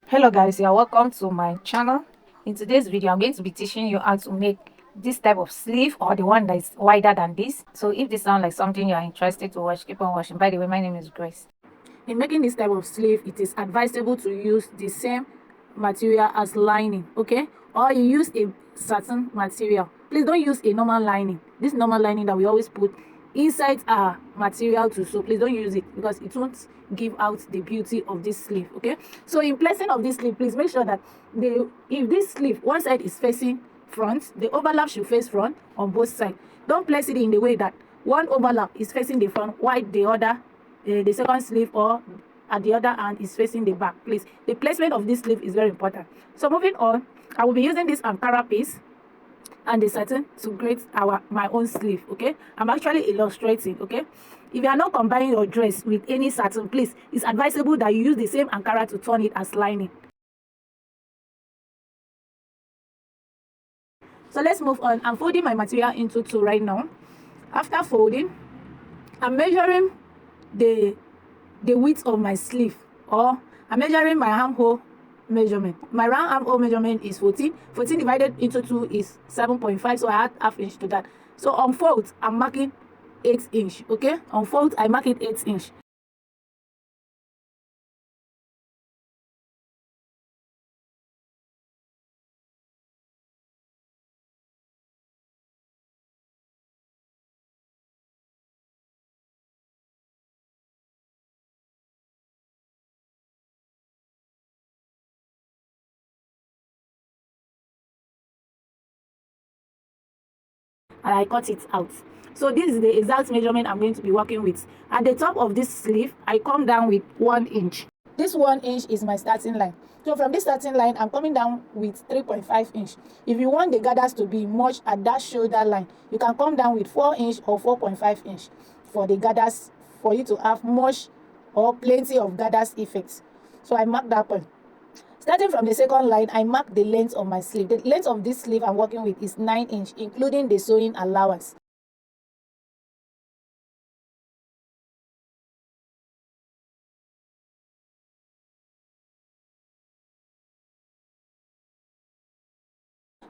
Hello guys, you're welcome to my channel. In today's video I'm going to be teaching you how to make this type of sleeve, or the one that is wider than this. So if this sounds like something you're interested to watch, keep on watching. By the way, my name is Grace. In making this type of sleeve, it is advisable to use the same material as lining, okay, or you use a satin material. Please don't use a normal lining. This normal lining that we always put inside our material too, so please don't use it because it won't give out the beauty of this sleeve. Okay, so in placing of this sleeve, please make sure that if this sleeve one side is facing front, the overlap should face front on both sides. Don't place it in the way that one overlap is facing the front while the other the second sleeve or at the other hand is facing the back. Please, the placement of this sleeve is very important. So moving on, I will be using this Ankara piece and the satin to create my own sleeve. Okay, I'm actually illustrating. Okay, if you are not combining your dress with any satin, please, it's advisable that you use the same Ankara to turn it as lining. So let's move on. I'm folding my material into two right now. After folding, I'm measuring the width of my sleeve, or I'm measuring my armhole measurement. My round armhole measurement is 14 divided into 2 is 7.5, so I add half inch to that. So on fold I'm marking 8 inch. Okay, on fold I mark it 8 inch. And I cut it out. So this is the exact measurement I'm going to be working with. At the top of this sleeve, I come down with 1 inch. This 1 inch is my starting line. So from this starting line, I'm coming down with 3.5 inch. If you want the gathers to be much at that shoulder line, you can come down with 4 inch or 4.5 inch for the gathers, for you to have much or plenty of gathers effects. So I mark that point. Starting from the second line, I mark the length of my sleeve. The length of this sleeve I'm working with is 9 inch, including the sewing allowance.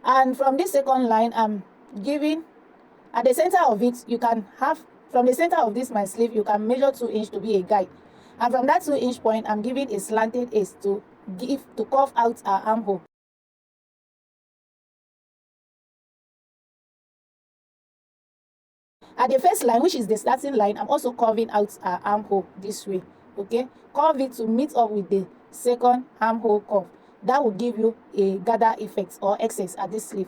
And from this second line, I'm giving at the center of it, you can have from the center of this my sleeve, you can measure 2 inch to be a guide. And from that 2 inch point, I'm giving a slanted edge to curve out our armhole. At the first line, which is the starting line, I'm also curving out our armhole this way. Okay, curve it to meet up with the second armhole curve. That will give you a gather effect or excess at this sleeve.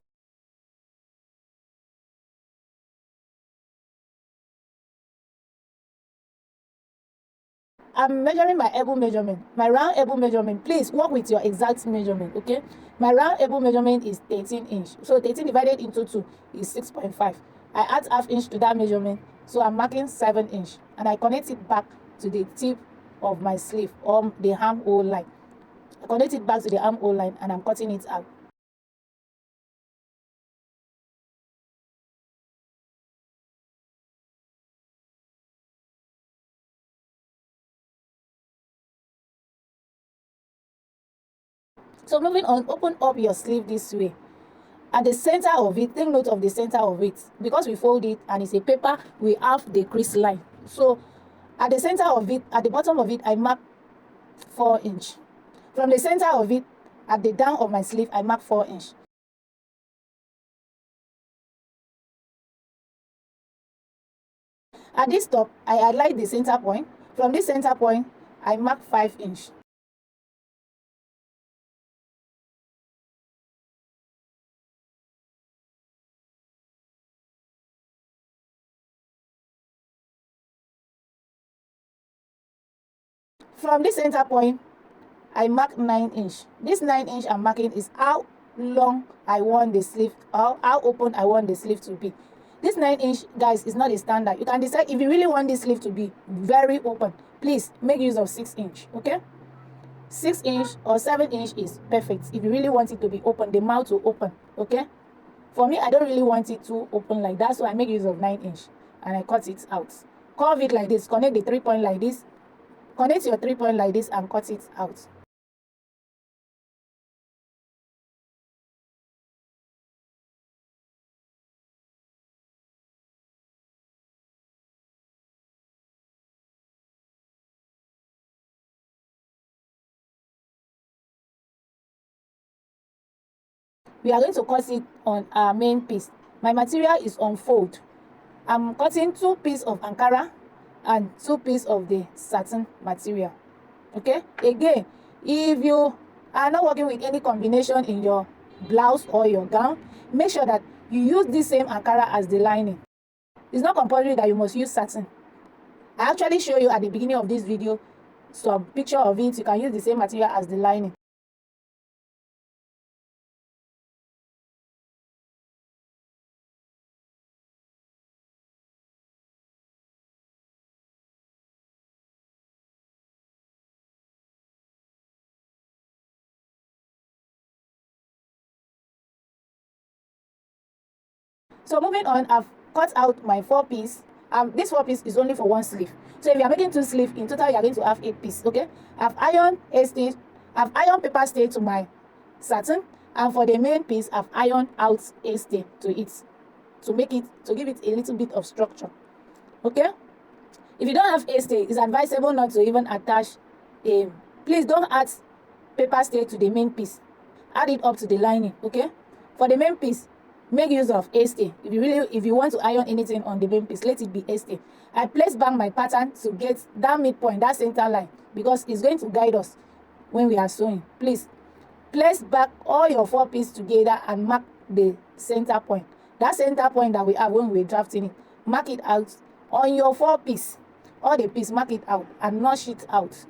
I'm measuring my elbow measurement, my round elbow measurement. Please work with your exact measurement. Okay, my round elbow measurement is 13 inch. So 13 divided into 2 is 6.5. I add half inch to that measurement, so I'm marking 7 inch, and I connect it back to the tip of my sleeve or the armhole line. I connect it back to the armhole line and I'm cutting it out. So moving on, open up your sleeve this way. At the center of it, take note of the center of it, because we fold it and it's a paper, we have the crease line. So at the center of it, at the bottom of it, I mark 4 inch. From the center of it, at the down of my sleeve, I mark 4 inch. At this top, I highlight the center point. From this center point, I mark 5 inch. From this center point, I mark 9 inch. This 9 inch I'm marking is how long I want the sleeve, or how open I want the sleeve to be. This 9 inch, guys, is not a standard. You can decide if you really want this sleeve to be very open. Please make use of 6 inch. Okay, 6 inch or 7 inch is perfect if you really want it to be open, the mouth to open. Okay, for me, I don't really want it to open like that, so I make use of 9 inch and I cut it out. Curve it like this, connect the 3 point like this, connect your 3 point like this and cut it out. we are going to cut it on our main piece. My material is on fold. I'm cutting 2 pieces of Ankara and 2 pieces of the satin material. Okay, again, if you are not working with any combination in your blouse or your gown, make sure that you use this same Ankara as the lining. It's not compulsory that you must use satin. I actually show you at the beginning of this video some picture of it. You can use the same material as the lining. So moving on, I've cut out my 4 piece. This 4 piece is only for 1 sleeve. So if you are making 2 sleeves, in total you are going to have 8 pieces. Okay, I've ironed a stitch. I've ironed paper stay to my satin, and for the main piece I've ironed out a stay to it to give it a little bit of structure. Okay, if you don't have a stay, it's advisable not to even attach a please don't add paper stay to the main piece. Add it up to the lining. Okay, for the main piece, make use of a stay. If you want to iron anything on the main piece, let it be a stay. I place back my pattern to get that midpoint, that center line, because it's going to guide us when we are sewing. Please place back all your 4 pieces together and mark the center point. That center point that we have when we're drafting it, mark it out on your 4 piece. All the piece, mark it out and notch it out.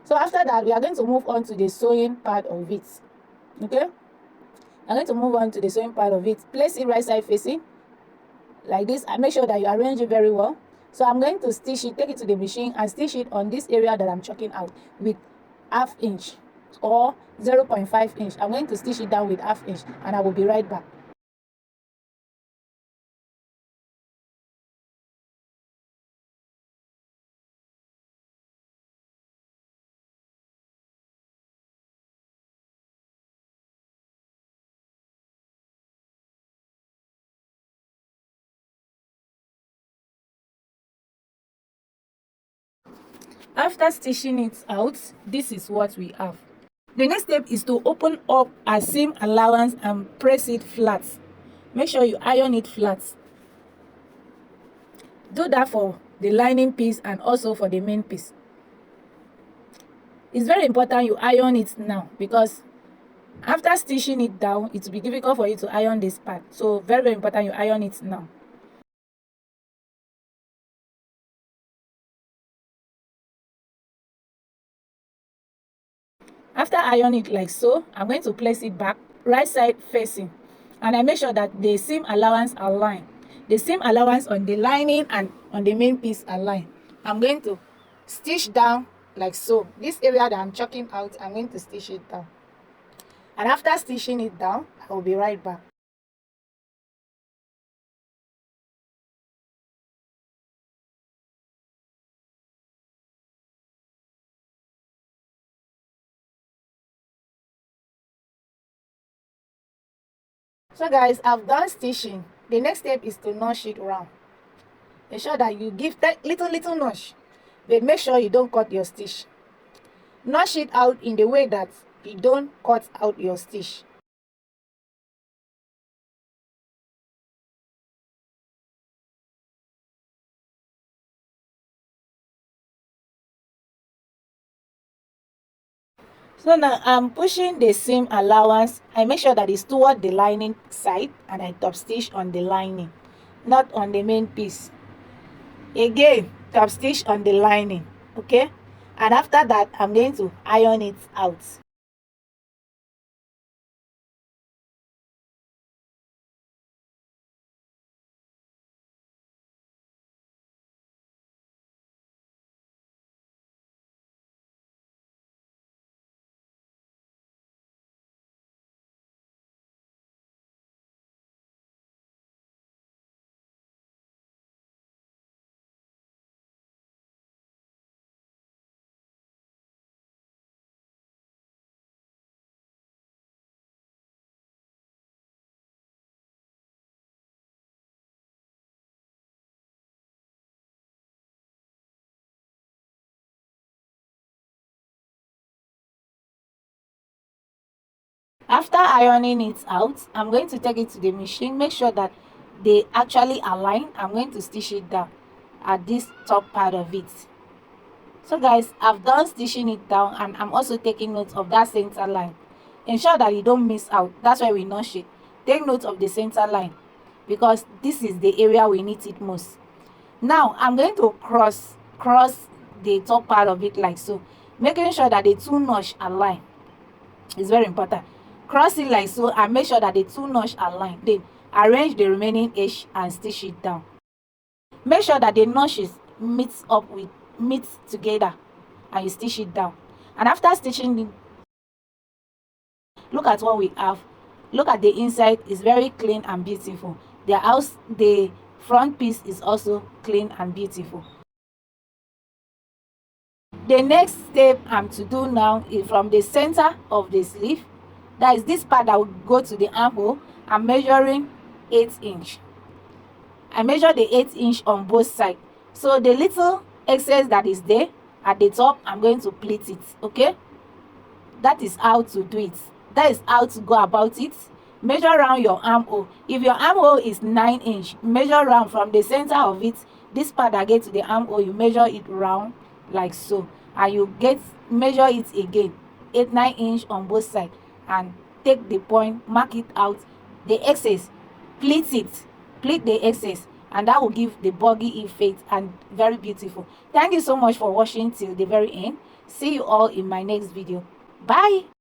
So after that, we are going to move on to the sewing part of it. Okay, I'm going to move on to the sewing part of it. Place it right side facing like this, and make sure that you arrange it very well. So I'm going to stitch it, take it to the machine and stitch it on this area that I'm chalking out with 1/2 inch or 0.5 inch. I'm going to stitch it down with 1/2 inch, and I will be right back. After stitching it out, this is what we have. The next step is to open up our seam allowance and press it flat. Make sure you iron it flat. Do that for the lining piece and also for the main piece. It's very important you iron it now, because after stitching it down, it will be difficult for you to iron this part. So very important you iron it now. After ironing it like so, I'm going to place it back right side facing, and I make sure that the seam allowance are lined. The seam allowance on the lining and on the main piece are lined. I'm going to stitch down like so. This area that I'm chalking out, I'm going to stitch it down. And after stitching it down, I will be right back. So guys, I've done stitching. The next step is to notch it round. Ensure that you give that little notch, but make sure you don't cut your stitch. Notch it out in the way that you don't cut out your stitch. So now I'm pushing the seam allowance. I make sure that it's toward the lining side, and I top stitch on the lining, not on the main piece. Again, top stitch on the lining. Okay, and after that I'm going to iron it out. After ironing it out, I'm going to take it to the machine, make sure that they actually align. I'm going to stitch it down at this top part of it. So guys, I've done stitching it down, and I'm also taking note of that center line. Ensure that you don't miss out. That's why we notch it. Take note of the center line, because this is the area we need it most. Now I'm going to cross the top part of it like so, making sure that the two notch align is very important. Cross it like so and make sure that the two notch align. Then arrange the remaining edge and stitch it down. Make sure that the notches meet together and you stitch it down. And after stitching it, look at what we have. Look at the inside, is very clean and beautiful. The front piece is also clean and beautiful. The next step I'm to do now is from the center of the sleeve, that is this part that will go to the armhole. I'm measuring 8 inch. I measure the 8 inch on both sides. So the little excess that is there at the top, I'm going to pleat it. Okay, that is how to do it. That is how to go about it. Measure around your armhole. If your armhole is 9 inch, measure around from the center of it, this part that gets to the armhole, you measure it round like so, and you measure it again 9 inch on both sides, and take the point, mark it out, the excess, pleat the excess, and that will give the buggy effect and very beautiful. Thank you so much for watching till the very end. See you all in my next video. Bye.